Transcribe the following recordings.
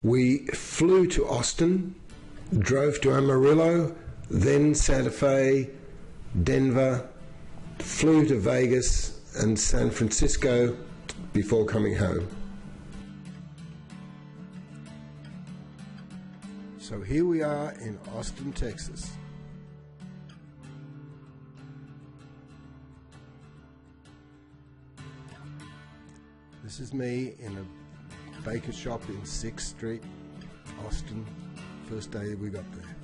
We flew to Austin, drove to Amarillo, then Santa Fe, Denver, flew to Vegas and San Francisco before coming home. So here we are in Austin, Texas. This is me in a baker shop in 6th Street, Austin, first day we got there.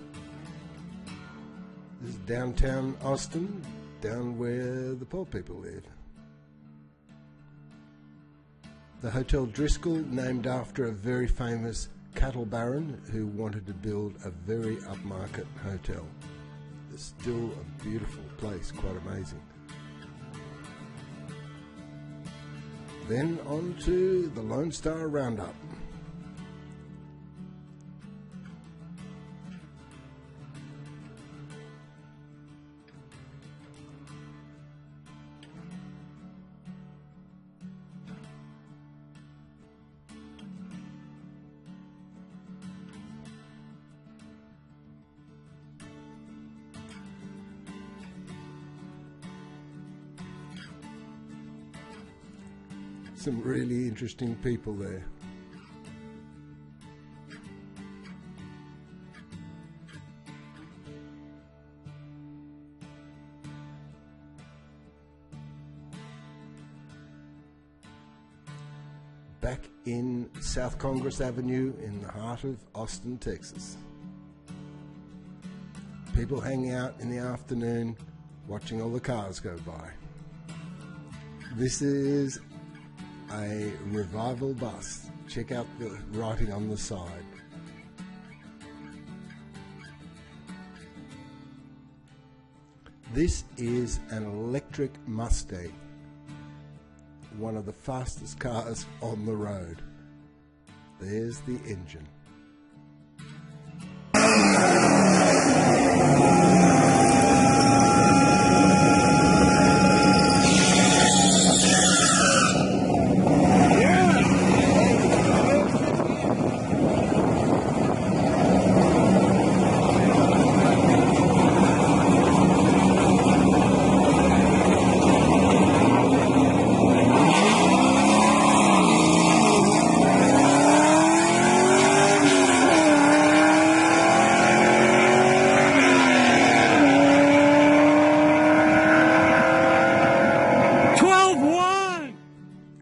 This is downtown Austin, down where the poor people live. The Hotel Driscoll, named after a very famous cattle baron who wanted to build a very upmarket hotel. It's still a beautiful place, quite amazing. Then on to the Lone Star Roundup. Some really interesting people there. Back in South Congress Avenue in the heart of Austin, Texas. People hanging out in the afternoon watching all the cars go by. This is a revival bus. Check out the writing on the side. This is an electric Mustang, one of the fastest cars on the road. There's the engine.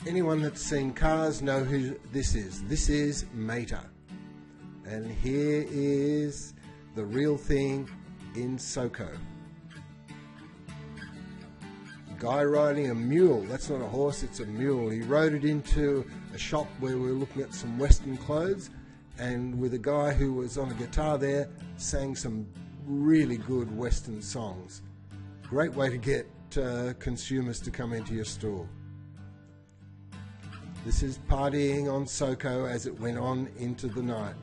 Anyone that's seen cars know who this is. This is Mater. And here is the real thing in SoCo. Guy riding a mule. That's not a horse, it's a mule. He rode it into a shop where we were looking at some Western clothes, and with a guy who was on a guitar there, sang some really good Western songs. Great way to get consumers to come into your store. This is partying on SoCo as it went on into the night.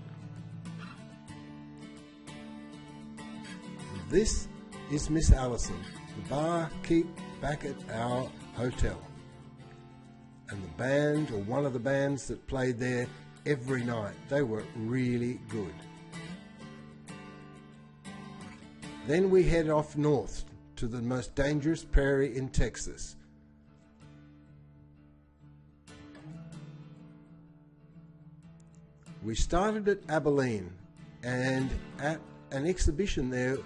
This is Miss Allison, the barkeep back at our hotel. And the band, or one of the bands that played there every night, they were really good. Then we head off north to the most dangerous prairie in Texas. We started at Abilene, and at an exhibition there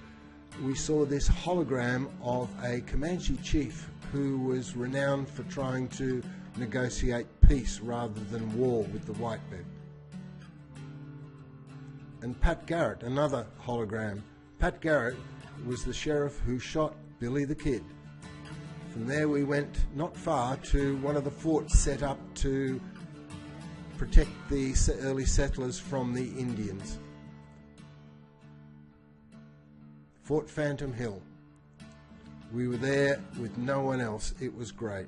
we saw this hologram of a Comanche chief who was renowned for trying to negotiate peace rather than war with the white men. And Pat Garrett, another hologram. Pat Garrett was the sheriff who shot Billy the Kid. From there we went not far to one of the forts set up to protect the early settlers from the Indians. Fort Phantom Hill. We were there with no one else. It was great.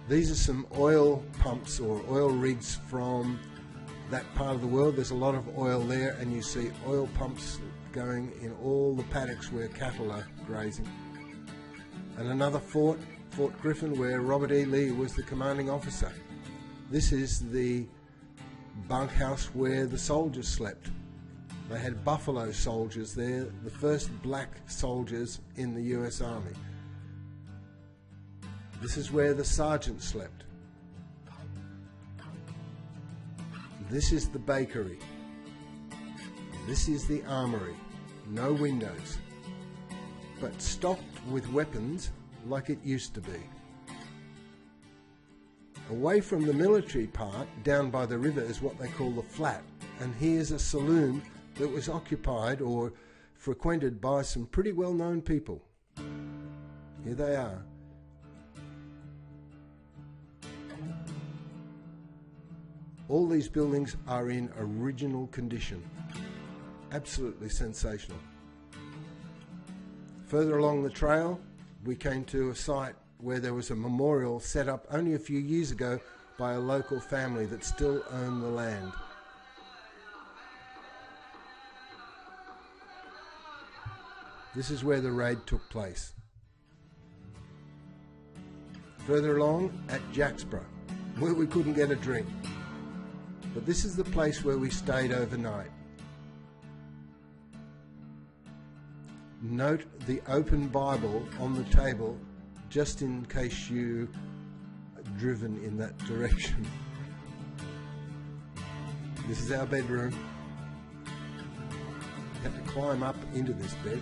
These are some oil pumps or oil rigs from that part of the world. There's a lot of oil there, and you see oil pumps going in all the paddocks where cattle are grazing. And another fort, Fort Griffin, where Robert E. Lee was the commanding officer. This is the bunkhouse where the soldiers slept. They had buffalo soldiers there, the first black soldiers in the US Army. This is where the sergeant slept. This is the bakery. This is the armory. No windows, but stocked with weapons like it used to be. Away from the military part, down by the river, is what they call the flat, and here's a saloon that was occupied or frequented by some pretty well-known people. Here they are. All these buildings are in original condition. Absolutely sensational. Further along the trail, we came to a site where there was a memorial set up only a few years ago by a local family that still own the land. This is where the raid took place. Further along, at Jacksborough, where we couldn't get a drink. But this is the place where we stayed overnight. Note the open Bible on the table, just in case you are driven in that direction. This is our bedroom. You have to climb up into this bed.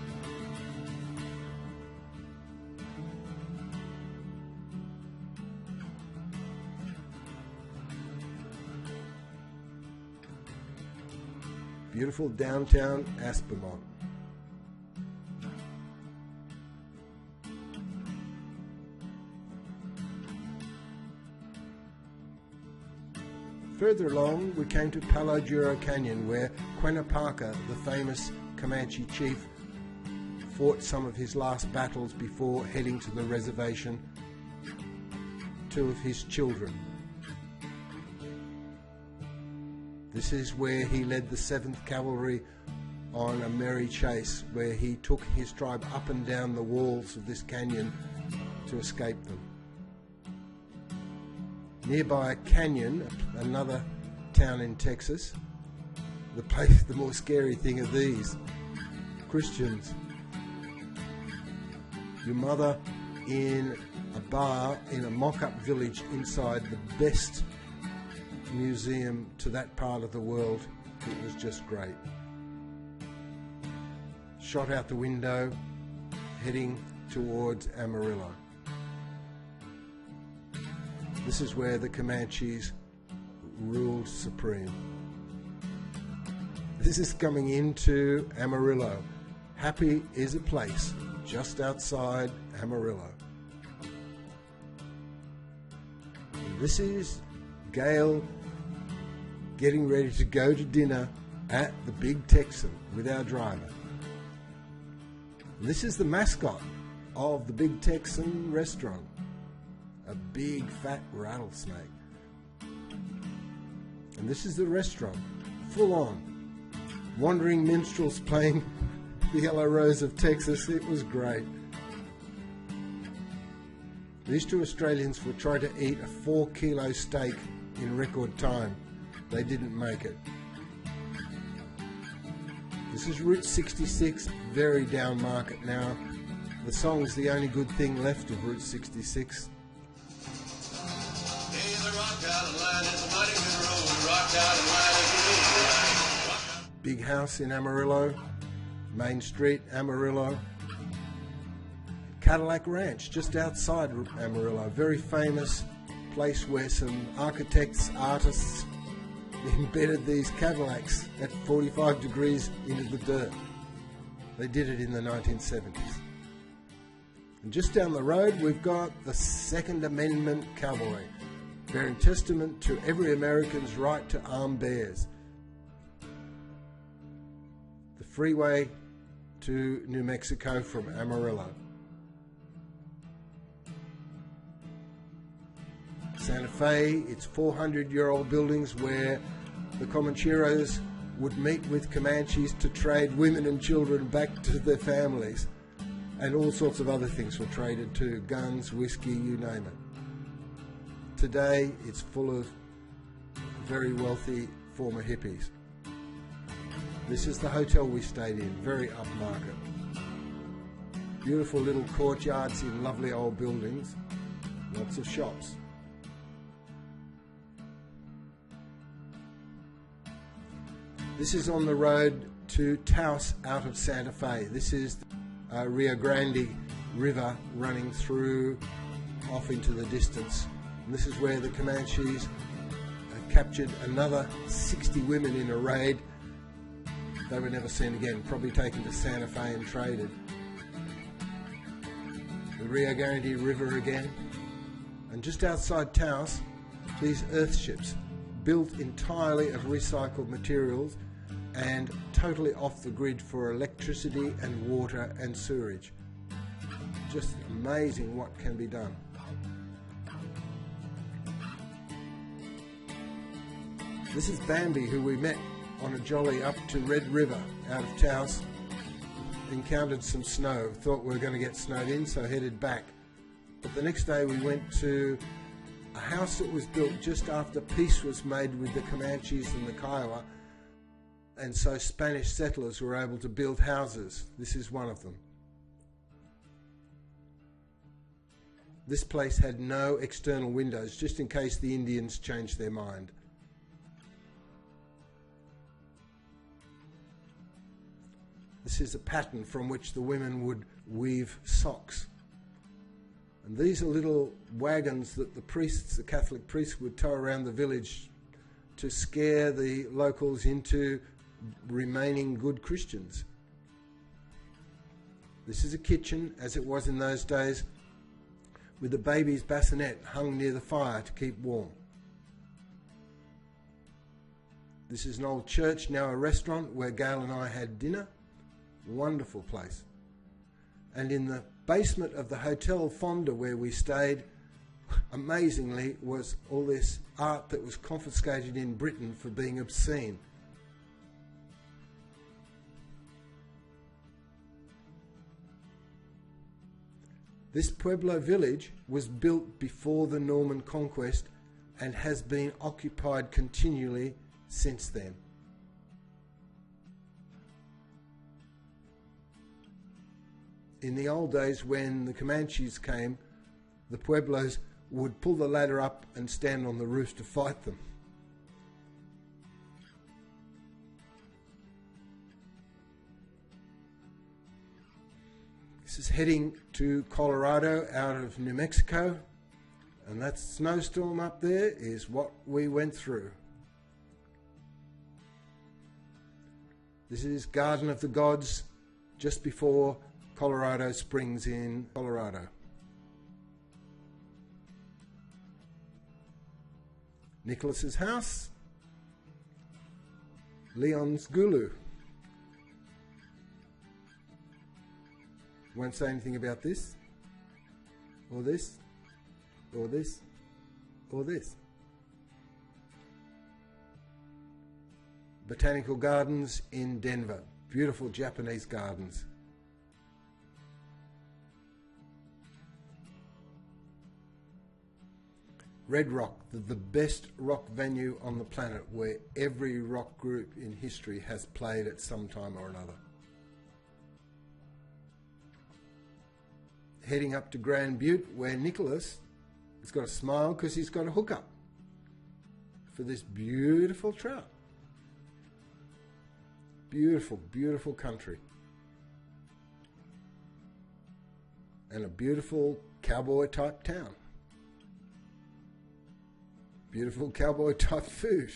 Beautiful downtown Aspermont. Further along, we came to Palo Duro Canyon, where Quenapaka, the famous Comanche chief, fought some of his last battles before heading to the reservation. Two of his children. This is where he led the 7th Cavalry on a merry chase, where he took his tribe up and down the walls of this canyon to escape them. Nearby Canyon, another town in Texas, the more scary thing of these, Christians. Your mother in a bar in a mock-up village inside the best museum to that part of the world. It was just great. Shot out the window, heading towards Amarillo. This is where the Comanches ruled supreme. This is coming into Amarillo. Happy is a place just outside Amarillo. This is Gail getting ready to go to dinner at the Big Texan with our driver. This is the mascot of the Big Texan restaurant. A big fat rattlesnake. And this is the restaurant, full on. Wandering minstrels playing the Yellow Rose of Texas. It was great. These two Australians were trying to eat a 4-kilo steak in record time. They didn't make it. This is Route 66, very down market now. The song's the only good thing left of Route 66. Big house in Amarillo, Main Street, Amarillo. Cadillac Ranch, just outside Amarillo, very famous place where some architects, artists embedded these Cadillacs at 45 degrees into the dirt. They did it in the 1970s. And just down the road, we've got the Second Amendment Cavalry, bearing testament to every American's right to arm bears. The freeway to New Mexico from Amarillo. Santa Fe, it's 400-year-old buildings where the Comancheros would meet with Comanches to trade women and children back to their families. And all sorts of other things were traded too, guns, whiskey, you name it. Today, it's full of very wealthy former hippies. This is the hotel we stayed in, very upmarket. Beautiful little courtyards in lovely old buildings, lots of shops. This is on the road to Taos out of Santa Fe. This is Rio Grande River running through off into the distance. And this is where the Comanches captured another 60 women in a raid. They were never seen again, probably taken to Santa Fe and traded. The Rio Grande River again. And just outside Taos, these earthships, built entirely of recycled materials and totally off the grid for electricity and water and sewerage. Just amazing what can be done. This is Bambi, who we met on a jolly up to Red River out of Taos. Encountered some snow, thought we were going to get snowed in, so headed back. But the next day we went to a house that was built just after peace was made with the Comanches and the Kiowa, and so Spanish settlers were able to build houses. This is one of them. This place had no external windows, just in case the Indians changed their mind. This is a pattern from which the women would weave socks. And these are little wagons that the priests, the Catholic priests, would tow around the village to scare the locals into remaining good Christians. This is a kitchen, as it was in those days, with the baby's bassinet hung near the fire to keep warm. This is an old church, now a restaurant, where Gail and I had dinner. Wonderful place. And in the basement of the Hotel Fonda where we stayed, amazingly, was all this art that was confiscated in Britain for being obscene. This Pueblo village was built before the Norman conquest and has been occupied continually since then. In the old days, when the Comanches came, the Pueblos would pull the ladder up and stand on the roof to fight them. This is heading to Colorado out of New Mexico, and that snowstorm up there is what we went through. This is Garden of the Gods, just before Colorado Springs in Colorado. Nicholas's house, Leon's Gulu. Won't say anything about this, or this, or this, or this. Botanical Gardens in Denver, beautiful Japanese gardens. Red Rock, the best rock venue on the planet, where every rock group in history has played at some time or another. Heading up to Grand Butte, where Nicholas has got a smile because he's got a hookup for this beautiful trout. Beautiful, beautiful country. And a beautiful cowboy type town. Beautiful cowboy type food.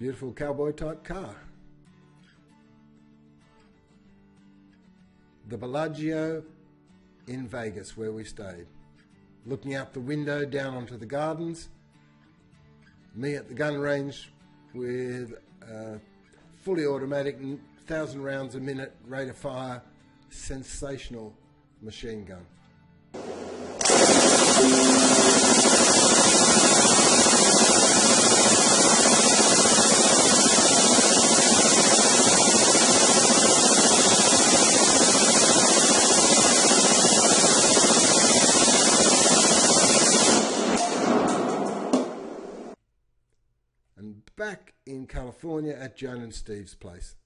Beautiful cowboy type car. The Bellagio in Vegas, where we stayed. Looking out the window down onto the gardens. Me at the gun range with a fully automatic 1,000 rounds a minute rate of fire, sensational machine gun. back in California at Joan and Steve's place.